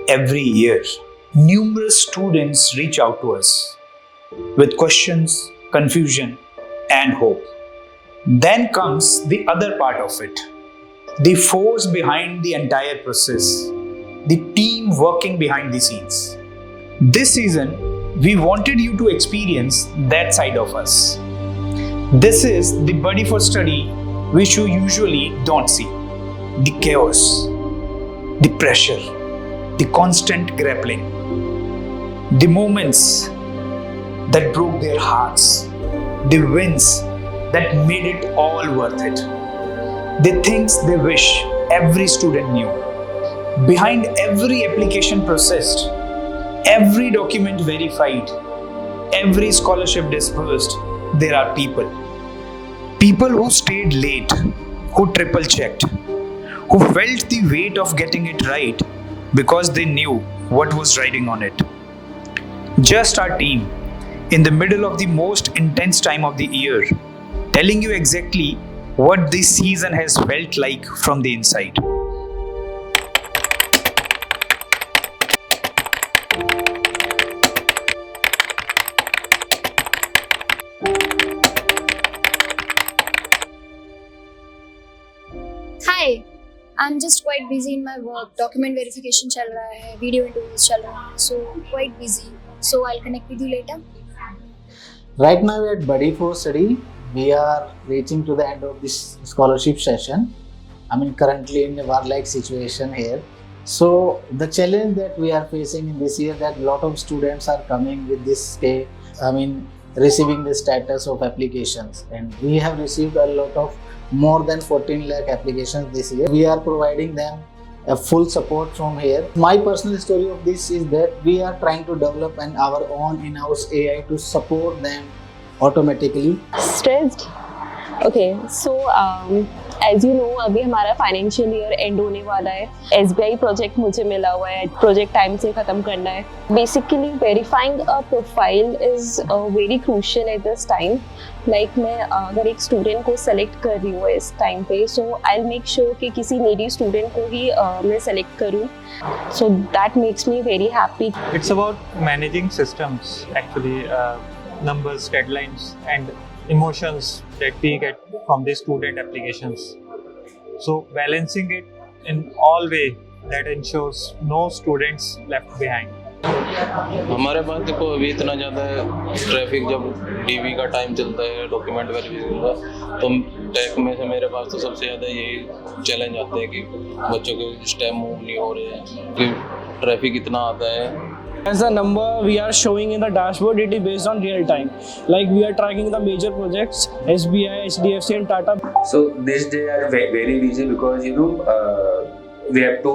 Every year, numerous students reach out to us with questions, confusion, and hope. Then comes the other part of it, the force behind the entire process, the team working behind the scenes. This season, we wanted you to experience that side of us. This is the Buddy for Study which you usually don't see. The chaos, the pressure, the constant grappling, the moments that broke their hearts, the wins that made it all worth it, the things they wish every student knew. Behind every application processed, every document verified, every scholarship disbursed, there are people. People who stayed late, who triple checked, who felt the weight of getting it right because they knew what was riding on it. Just our team, in the middle of the most intense time of the year, telling you exactly what this season has felt like from the inside. Hi, I'm just quite busy in my work. Document verification चल रहा है, video interviews चल रहा है, so quite busy. So I'll connect with you later. Right now at Buddy for Study, we are reaching to the end of this scholarship session. I mean, currently in a war-like situation here. So the challenge that we are facing in this year, that a lot of students are coming with this stay. Receiving the status of applications, and we have received a lot of more than 14 lakh applications this year. We are providing them a full support from here. My personal story of this is that we are trying to develop our own in-house AI to support them automatically. Stressed? Okay, so as you know, अभी हमारा financial year and होने वाला है. SBI project मुझे मिला हुआ है, project time से ख़त्म करना है. Basically verifying a profile is very crucial at this time. Like मैं अगर एक स्टूडेंट को सेलेक्ट कर रही हूँ इस टाइम पे, सो आई विल मेक श्योर कि किसी नीडी स्टूडेंट को ही मैं सेलेक्ट करूँ. So that makes me very happy. It's about managing systems actually, numbers, deadlines, and emotions that we get from the student applications. So balancing it in all way that ensures no students left behind. हमारे पास देखो अभी इतना ज़्यादा traffic, जब DV का time चलता है, document verification का, तो टेक में से मेरे पास तो सबसे ज़्यादा यही चैलेंज आते हैं कि बच्चों के स्टेम मूव नहीं हो रहे हैं, कि ट्रैफिक इतना आता है. As the number we are showing in the dashboard, it is based on real time. Like we are tracking the major projects, SBI, HDFC and Tata. So this day are very busy because we have to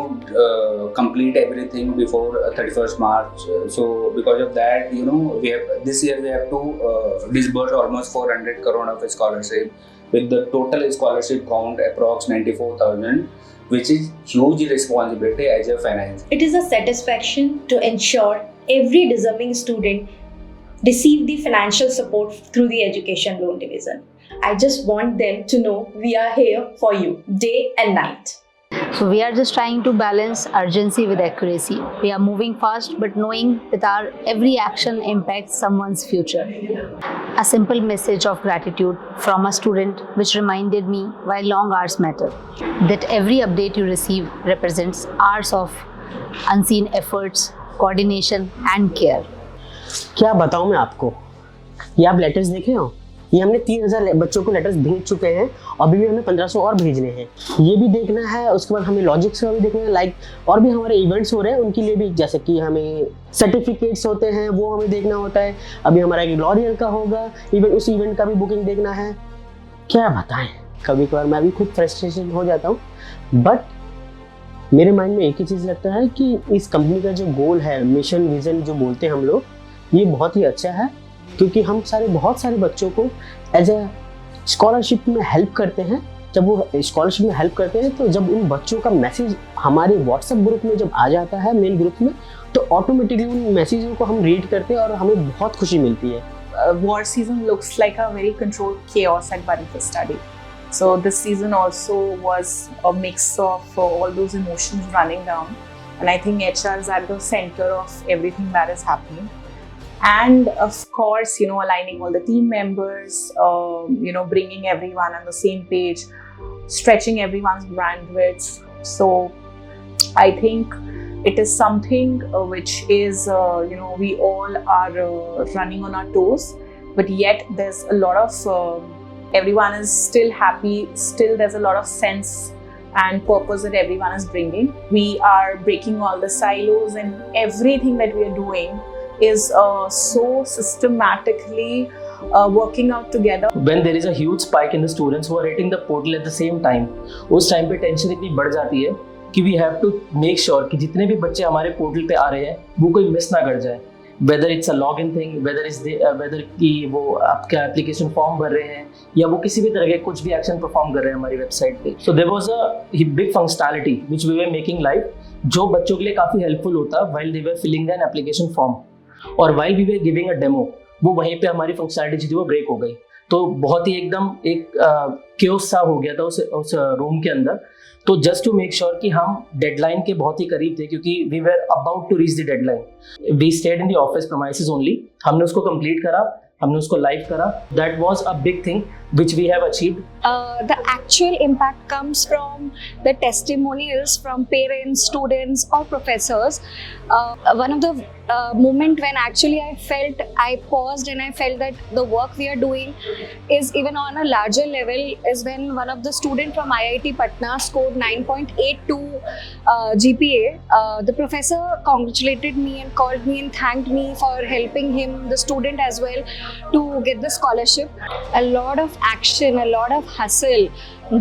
complete everything before 31st March. So because of that, we have this year we have to disburse almost 400 crore of scholarship, with the total scholarship count approx 94,000. Which is huge responsibility as a finance. It is a satisfaction to ensure every deserving student receive the financial support through the education loan division. I just want them to know we are here for you day and night. So we are just trying to balance urgency with accuracy. We are moving fast, but knowing that our every action impacts someone's future. A simple message of gratitude from a student which reminded me why long hours matter. That every update you receive represents hours of unseen efforts, coordination and care. क्या बताऊं मैं आपको, ये आप letters देखे हो, ये हमने 3000 बच्चों को लेटर्स भेज चुके हैं, अभी भी हमें 1500 और भेजने हैं. ये भी देखना है, उसके बाद हमें लॉजिक्स का भी देखना है, लाइक और भी हमारे इवेंट्स हो रहे हैं उनके लिए भी, जैसे कि हमें सर्टिफिकेट्स होते हैं वो हमें देखना होता है. अभी हमारा एक लॉरियल का होगा इवेंट, उस इवेंट का भी बुकिंग देखना है. क्या बताएं, कभी कभार मैं भी खुद फ्रस्ट्रेशन हो जाता हूँ, बट मेरे माइंड में एक ही चीज़ लगता है कि इस कंपनी का जो गोल है, मिशन विजन जो बोलते हैं हम लोग, ये बहुत ही अच्छा है, क्योंकि हम बहुत सारे बच्चों को एज ए स्कॉलरशिप में हेल्प करते हैं जब वो स्कॉलरशिप में हेल्प करते हैं, तो जब उन बच्चों का मैसेज हमारे व्हाट्सएप ग्रुप में जब आ जाता है, मेन ग्रुप में, तो ऑटोमेटिकली उन मैसेजों को हम रीड करते हैं और हमें बहुत खुशी मिलती है. War season looks like a very controlled chaos at Buddy for Study. So this season also was a mix of all those emotions running down, and I think HR is at the center of everything that is happening. And of course, aligning all the team members, bringing everyone on the same page, stretching everyone's bandwidth. So I think it is something which is, we all are running on our toes, but yet there's a lot of, everyone is still happy, still there's a lot of sense and purpose that everyone is bringing. We are breaking all the silos, and everything that we are doing is so systematically working out together. When there is a huge spike in the students who are hitting the portal at the same time, उस time पे tension इतनी बढ़ जाती है कि we have to make sure कि जितने भी बच्चे हमारे पोर्टल पे आ रहे हैं वो कोई मिस ना कर जाए. Whether it's a login thing, whether कि वो आपका एप्लीकेशन फॉर्म भर रहे हैं या वो किसी भी तरह के कुछ भी एक्शन परफॉर्म कर रहे हैं हमारी वेबसाइट पे. So there was a big functionality which we were making live, जो बच्चों के लिए काफ़ी हेल्पफुल होता while they were filling an application form. और while we were giving a demo, वो वहीं पे हमारी फंक्शनैलिटी थी वो ब्रेक हो गई. तो बहुत ही एकदम एक क्योस सा हो गया था उस रूम के अंदर. तो जस्ट टू मेक श्योर कि हम डेडलाइन के बहुत ही करीब थे, क्योंकि we were about to reach the deadline. We stayed in the office premises only. हमने उसको कंप्लीट करा, हमने उसको लाइव करा. That was a big thing which we have achieved. The actual impact comes from the testimonials from parents, students or professors. One of the moment when actually I paused and I felt that the work we are doing is even on a larger level is when one of the student from IIT Patna scored 9.82 GPA. The professor congratulated me and called me and thanked me for helping him, the student as well, to get the scholarship. A lot of action, a lot of hustle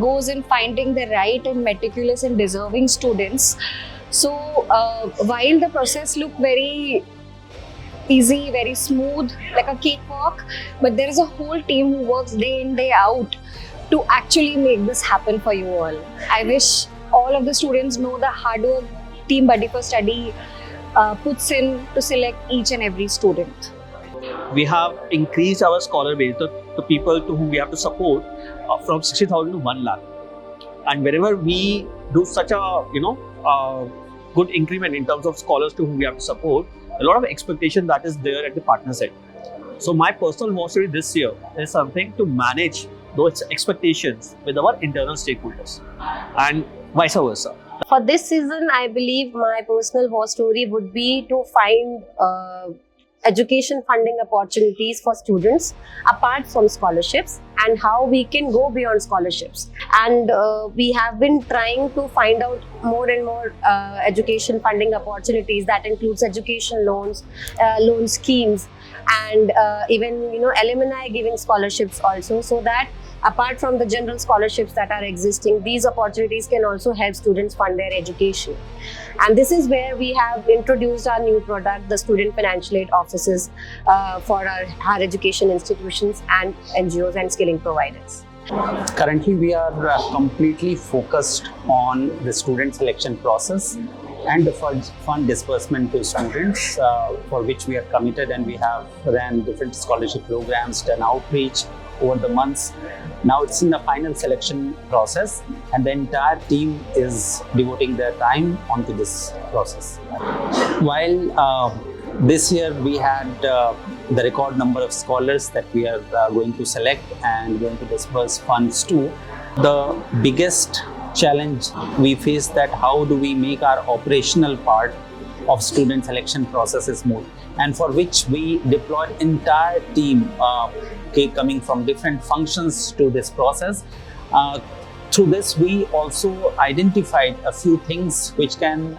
goes in finding the right and meticulous and deserving students. So while the process looked very easy, very smooth, like a cakewalk, but there is a whole team who works day in, day out to actually make this happen for you all. I wish all of the students know the hard work Team Buddy for Study puts in to select each and every student. We have increased our scholar base, the people to whom we have to support, from 60,000 to 1 lakh. And wherever we do such a good increment in terms of scholars to whom we have to support, a lot of expectation that is there at the partner side. So my personal philosophy this year is something to manage those expectations with our internal stakeholders and vice versa. For this season, I believe my personal war story would be to find education funding opportunities for students apart from scholarships, and how we can go beyond scholarships. And we have been trying to find out more and more education funding opportunities that includes education loans, loan schemes, and even alumni giving scholarships also, so that apart from the general scholarships that are existing, these opportunities can also help students fund their education. And this is where we have introduced our new product, the Student Financial Aid Offices, for our higher education institutions and NGOs and skilling providers. Currently, we are completely focused on the student selection process and the fund disbursement to students, for which we are committed, and we have ran different scholarship programs, done outreach over the months. Now it's in the final selection process, and the entire team is devoting their time onto this process. While this year we had the record number of scholars that we are going to select and going to disburse funds to, the biggest challenge we face that how do we make our operational part of student selection process smooth, and for which we deployed entire team coming from different functions to this process. Through this, we also identified a few things which can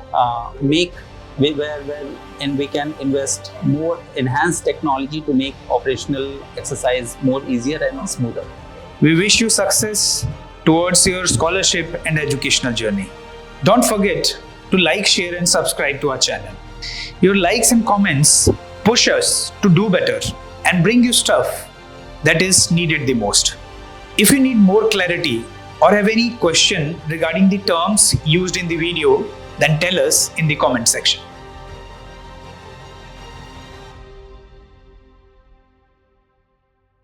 make and we can invest more enhanced technology to make operational exercise more easier and smoother. We wish you success towards your scholarship and educational journey. Don't forget to like, share and subscribe to our channel. Your likes and comments push us to do better and bring you stuff that is needed the most. If you need more clarity or have any question regarding the terms used in the video, then tell us in the comment section.